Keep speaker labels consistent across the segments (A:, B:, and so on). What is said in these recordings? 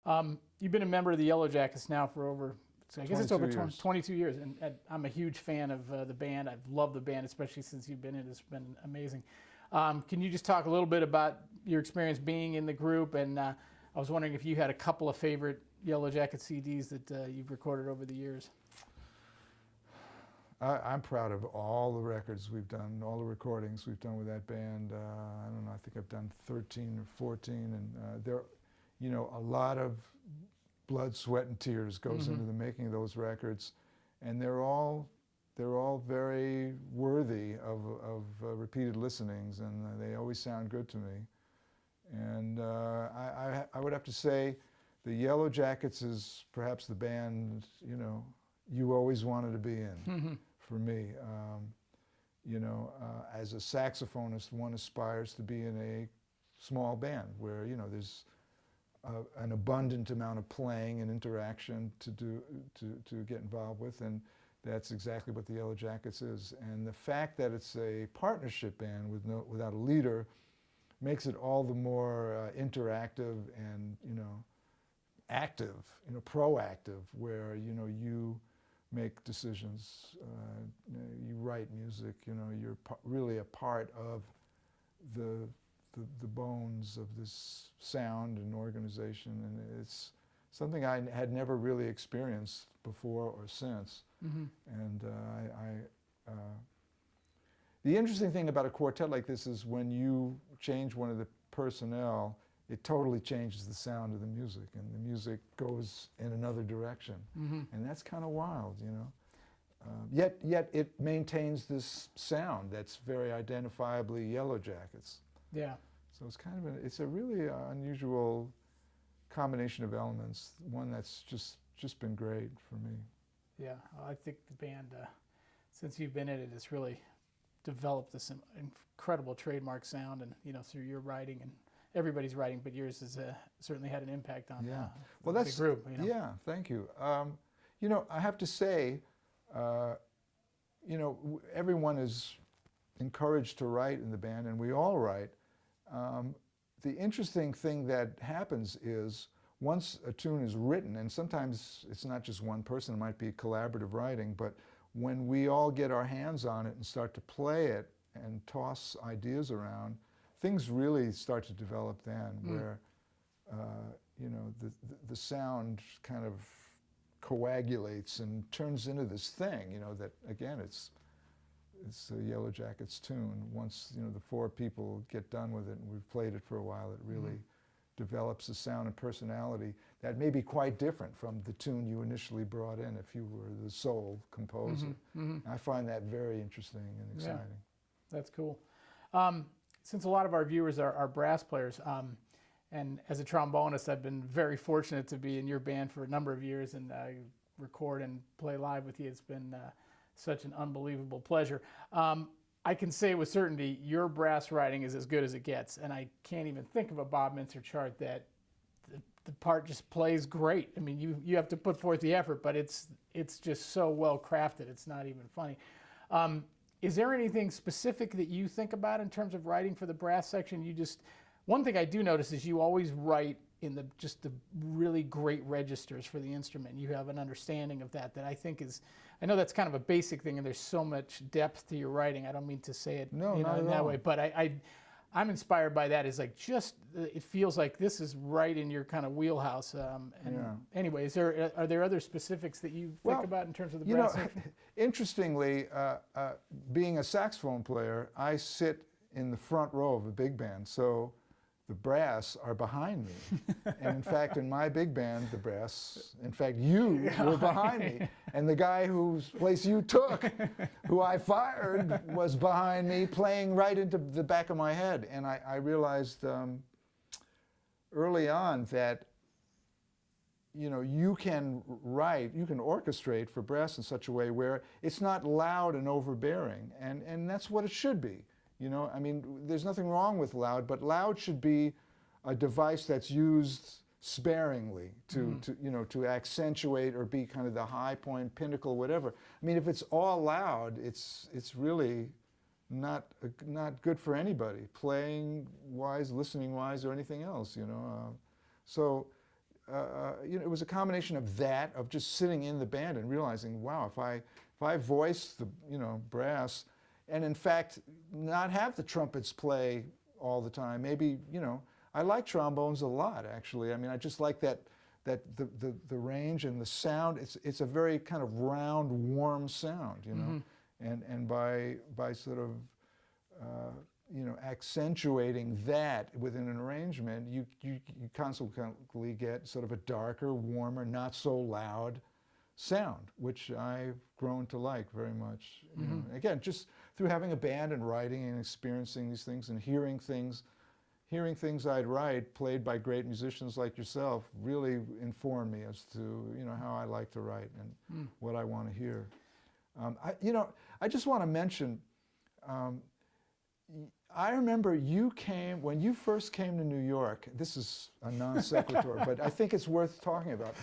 A: You've been a member of the Yellow Jackets now for over, I guess it's over 22 years, and I'm a huge fan of the band. I've loved the band, especially since you've been in it. It's been amazing. Can you just talk a little bit about your experience being in the group? And I was wondering if you had a couple of favorite Yellow Jacket CDs that you've recorded over the years.
B: I'm proud of all the records we've done, all the recordings we've done with that band. I don't know, I think I've done 13 or 14, and there, you know, a lot of blood, sweat, and tears goes into the making of those records, and they're all very worthy of repeated listenings, and they always sound good to me. And I would have to say, the Yellow Jackets is perhaps the band, you know, you always wanted to be in. For me, you know, as a saxophonist, one aspires to be in a small band where, you know, there's an abundant amount of playing and interaction to get involved with, and that's exactly what the Yellow Jackets is. And the fact that it's a partnership band without a leader makes it all the more interactive and, you know, active, you know, proactive, where, you know, you make decisions, you write music, you know, you're really a part of the bones of this sound and organization, and it's something I had never really experienced before or since. And the interesting thing about a quartet like this is when you change one of the personnel, it totally changes the sound of the music, and the music goes in another direction. And that's kind of wild, you know. Yet it maintains this sound that's very identifiably Yellow Jackets.
A: Yeah.
B: So it's kind of it's a really unusual combination of elements, one that's just been great for me.
A: Yeah, I think the band, since you've been in it, has really developed this incredible trademark sound, and, you know, through your writing and everybody's writing, but yours has certainly had an impact on
B: well,
A: the group. You know?
B: Yeah, thank you. You know, I have to say, you know, everyone is encouraged to write in the band, and we all write. The interesting thing that happens is once a tune is written, and sometimes it's not just one person, it might be collaborative writing, but when we all get our hands on it and start to play it and toss ideas around, things really start to develop then, where, you know, the sound kind of coagulates and turns into this thing, you know, that, again, it's a Yellow Jackets tune. Once, you know, the four people get done with it and we've played it for a while, it really develops a sound and personality that may be quite different from the tune you initially brought in if you were the sole composer. I find that very interesting and exciting.
A: Yeah, that's cool. Since a lot of our viewers are brass players, and as a trombonist, I've been very fortunate to be in your band for a number of years and record and play live with you. It's been such an unbelievable pleasure. I can say with certainty your brass writing is as good as it gets, and I can't even think of a Bob Mintzer chart that the part just plays great. I mean, you have to put forth the effort, but it's just so well crafted, it's not even funny. Is there anything specific that you think about in terms of writing for the brass section? One thing I do notice is you always write in the really great registers for the instrument. You have an understanding of that I think is, I know that's kind of a basic thing, and there's so much depth to your writing. I don't mean to say it in that way, but I'm inspired by that. It's like it feels like this is right in your kind of wheelhouse. Anyway, are there other specifics that you think about in terms of the brass section?
B: Interestingly, being a saxophone player, I sit in the front row of a big band, so the brass are behind me. And in fact, in my big band, the brass, in fact, you were behind me. And the guy whose place you took, who I fired, was behind me, playing right into the back of my head. And I realized early on that, you know, you can orchestrate for brass in such a way where it's not loud and overbearing. And that's what it should be. You know, I mean, there's nothing wrong with loud, but loud should be a device that's used sparingly to accentuate or be kind of the high point, pinnacle, whatever. I mean, if it's all loud, it's really not good for anybody, playing wise, listening wise, or anything else. So it was a combination of that, of just sitting in the band and realizing, wow, if I voice the, brass, and in fact not have the trumpets play all the time, maybe, I like trombones a lot, actually. I mean, I just like that the range and the sound. It's a very kind of round, warm sound, and by sort of accentuating that within an arrangement, you consequently get sort of a darker, warmer, not so loud sound, which I've grown to like very much. Again, just through having a band and writing and experiencing these things and hearing things I'd write played by great musicians like yourself really informed me as to how I like to write and what I want to hear. I just want to mention. I remember when you first came to New York. This is a non sequitur, but I think it's worth talking about.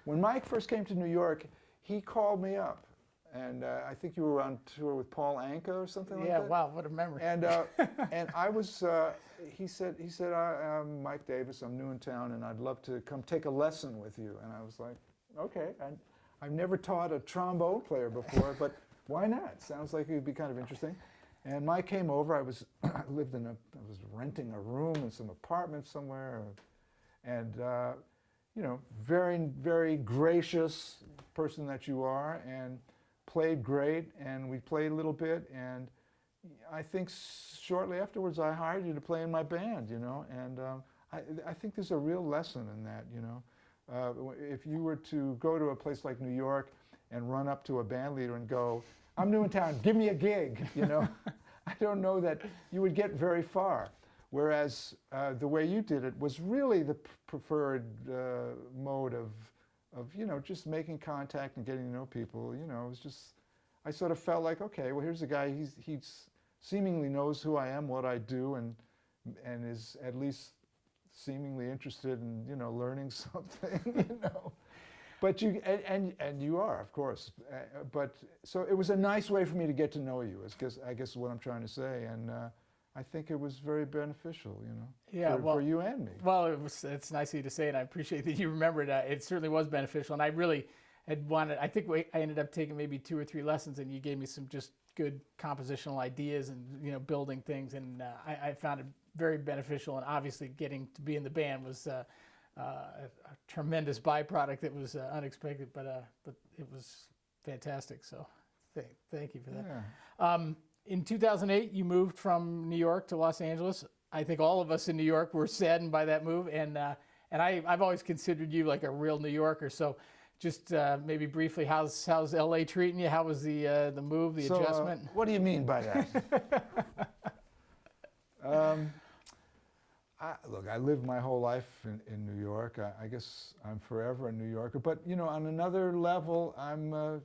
B: When Mike first came to New York, he called me up, and I think you were on tour with Paul Anka or something like that.
A: Yeah, wow, what a memory.
B: And I was. He said, I'm Mike Davis. I'm new in town, and I'd love to come take a lesson with you. And I was like, okay. I've never taught a trombone player before, but why not? Sounds like it would be kind of interesting. And Mike came over. I was renting a room in some apartment somewhere, and very, very gracious person that you are, and played great. And we played a little bit, and I think shortly afterwards I hired you to play in my band. And I think there's a real lesson in that. If you were to go to a place like New York and run up to a band leader and go, I'm new in town, give me a gig, I don't know that you would get very far. Whereas the way you did it was really the preferred mode of just making contact and getting to know people. It was just, I sort of felt like, okay, well, here's a guy, he seemingly knows who I am, what I do, and is at least seemingly interested in, learning something, But you, and you are, of course. But so it was a nice way for me to get to know you, I guess what I'm trying to say. And I think it was very beneficial, for you and me.
A: Well, it's nice of you to say, and I appreciate that you remembered. It certainly was beneficial, and I really had wanted. I think I ended up taking maybe 2 or 3 lessons, and you gave me some just good compositional ideas and building things, and I found it very beneficial. And obviously, getting to be in the band was a tremendous byproduct that was unexpected, but it was fantastic. So, thank you for that.
B: Yeah.
A: In 2008, you moved from New York to Los Angeles. I think all of us in New York were saddened by that move, and I've always considered you like a real New Yorker. So, just maybe briefly, how's LA treating you? How was the move, the adjustment?
B: What do you mean by that? Look, I lived my whole life in New York. I guess I'm forever a New Yorker. But on another level, I'm a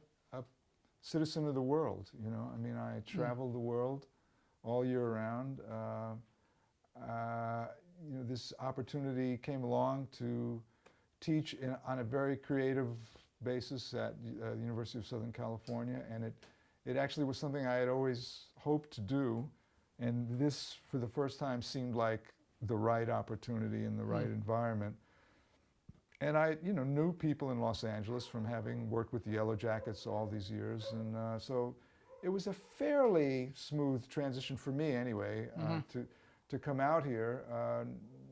B: citizen of the world. I mean, I travel the world all year round. This opportunity came along to teach on a very creative basis at the University of Southern California, and it actually was something I had always hoped to do, and this, for the first time, seemed like the right opportunity in the right environment. And I, knew people in Los Angeles from having worked with the Yellow Jackets all these years, and so it was a fairly smooth transition for me, anyway, to come out here.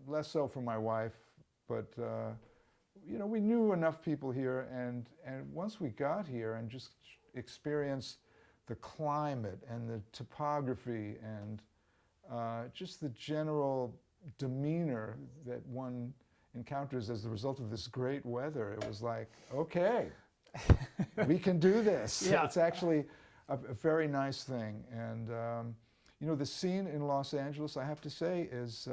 B: Less so for my wife, but we knew enough people here, and once we got here and just experienced the climate and the topography and just the general demeanor that one encounters as the result of this great weather, it was like, okay, we can do this.
A: Yeah.
B: It's actually a very nice thing. And the scene in Los Angeles, I have to say, is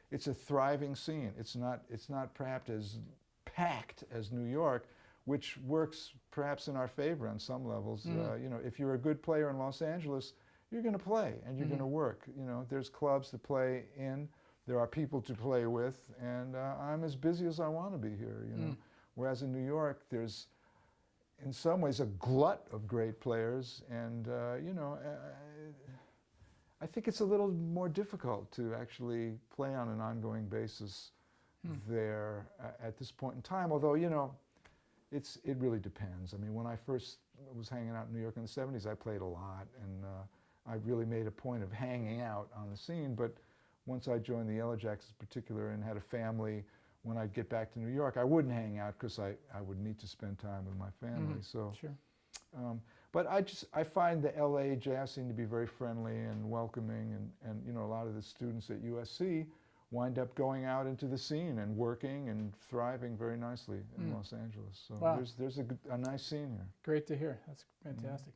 B: it's a thriving scene. It's not perhaps as packed as New York, which works perhaps in our favor on some levels. If you're a good player in Los Angeles, you're going to play and you're going to work. There's clubs to play in. There are people to play with, and I'm as busy as I want to be here, Whereas in New York, there's, in some ways, a glut of great players, and, I think it's a little more difficult to actually play on an ongoing basis there at this point in time. Although, you know, it really depends. I mean, when I first was hanging out in New York in the 70s, I played a lot, and I really made a point of hanging out on the scene. But once I joined the Yellowjacks in particular and had a family, when I'd get back to New York, I wouldn't hang out because I would need to spend time with my family. So,
A: sure.
B: But I find the LA jazz scene to be very friendly and welcoming, and you know, a lot of the students at USC wind up going out into the scene and working and thriving very nicely in Los Angeles. So
A: Wow.
B: there's a nice scene here.
A: Great to hear. That's fantastic.